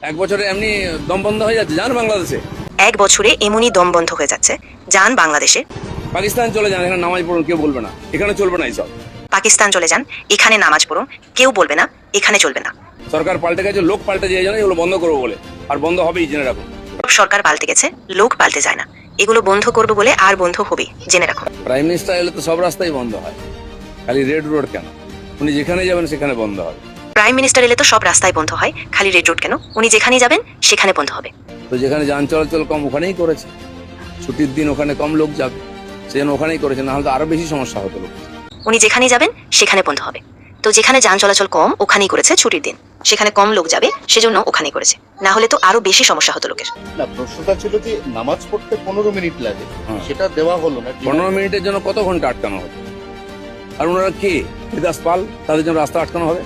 এক বছরে এমনি দম বন্ধ হয়ে যাচ্ছে, যান বাংলাদেশে। এক বছরে এমনই দম বন্ধ হয়ে যাচ্ছে, যান বাংলাদেশে। পাকিস্তান চলে যান, এখানে নামাজ পড়ুন, কেউ বলবে না, এখানে চলবে না এইসব। পাকিস্তান চলে যান, এখানে নামাজ পড়ুন, কেউ বলবে না, এখানে চলবে না। সরকার পাল্টে গেছে, লোক পাল্টে যায় জানে, এগুলো বন্ধ করবো বলে, আর বন্ধ হবেই, জেনে রাখুন। সরকার পাল্টে গেছে, লোক পাল্টে যায় না, এগুলো বন্ধ করবো বলে আর বন্ধ হবে, জেনে রাখুন। প্রাইম মিনিস্টার এলে তো সব রাস্তাই বন্ধ হয়, খালি রেড রোড কেন? উনি যেখানে যাবেন সেখানে বন্ধ হবে। প্রাইম মিনিস্টার এলে তো সব রাস্তায় বন্ধ হয়, খালি রেড রোড কেন? উনি যেখানে যাবেন সেখানে বন্ধ হবে। তো যেখানে যান চলাচল কম ওখানেই করেছে, ছুটির দিন ওখানে কম লোক যাবে, সেজন্য ওখানেই করেছে, না হলে তো আরো বেশি সমস্যা হতো লোক। উনি যেখানে যাবেন সেখানে বন্ধ হবে। তো যেখানে যান চলাচল কম ওখানেই করেছে ছুটির দিন, সেখানে কম লোক যাবে সেজন্য ওখানেই করেছে, না হলে তো আরো বেশি সমস্যা হতো লোকের। না, প্রশ্নটা ছিল যে নামাজ পড়তে 15 মিনিট লাগে, হ্যাঁ। সেটা দেওয়া হলো না। 15 মিনিটের জন্য কত ঘন্টা আটকানো হবে? আর ওনারা কে? বিদাস পাল, তাদের জন্য রাস্তা আটকানো হবে?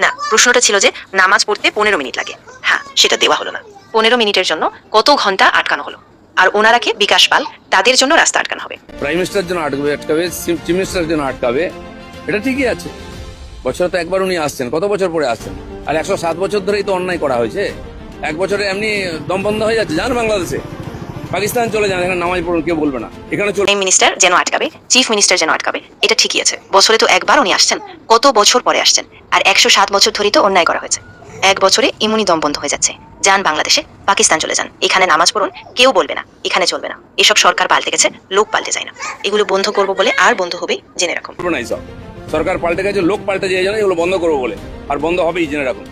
না, প্রশ্নটা ছিল যে নামাজ পড়তে 15 মিনিট লাগে, হ্যাঁ সেটা দেওয়া হলো না। 15 মিনিটের জন্য কত ঘন্টা আটকানো হলো? আর ওনারা কে? বিকাশ পাল, তাদের জন্য রাস্তা আটকানো হবে। প্রাইম মিনিস্টারের জন্য আটকাবে, চিফ মিনিস্টারের জন্য আটকাবে, এটা ঠিকই আছে। বছরে তো একবার উনি আসছেন, কত বছর পরে আসছেন? আর 107 বছর ধরেই তো অন্যায় করা হয়েছে। এক বছরে এমনি দম বন্ধ হয়ে যাচ্ছে, যান বাংলাদেশে। পাকিস্তান চলে যান, এখানে নামাজ পড়ুন, কেউ বলবে না, এখানে চলবে। প্রাইম মিনিস্টার যেন আটকাবে, চিফ মিনিস্টার যেন আটকাবে, এটা ঠিকই আছে। বছরে তো একবার উনি আসছেন, কত বছর পরে আসছেন, আর 107 বছর ধরেই তো অন্যায় করা হয়েছে। এক বছরে এমনই দম বন্ধ হয়ে যাচ্ছে, যান বাংলাদেশে, পাকিস্তান চলে যান, এখানে নামাজ পড়ুন, কেউ বলবে না, এখানে চলবে না। এসব সরকার পাল্টে গেছে, লোক পাল্টে যায় না, এগুলো বন্ধ করবো বলে আর বন্ধ হবে, জেনে রাখুন। না এইসব। সরকার পাল্টে গেছে, লোক পাল্টে যায় জানে, এগুলো বন্ধ করবো বলে, আর বন্ধ হবেই, জেনে রাখুন।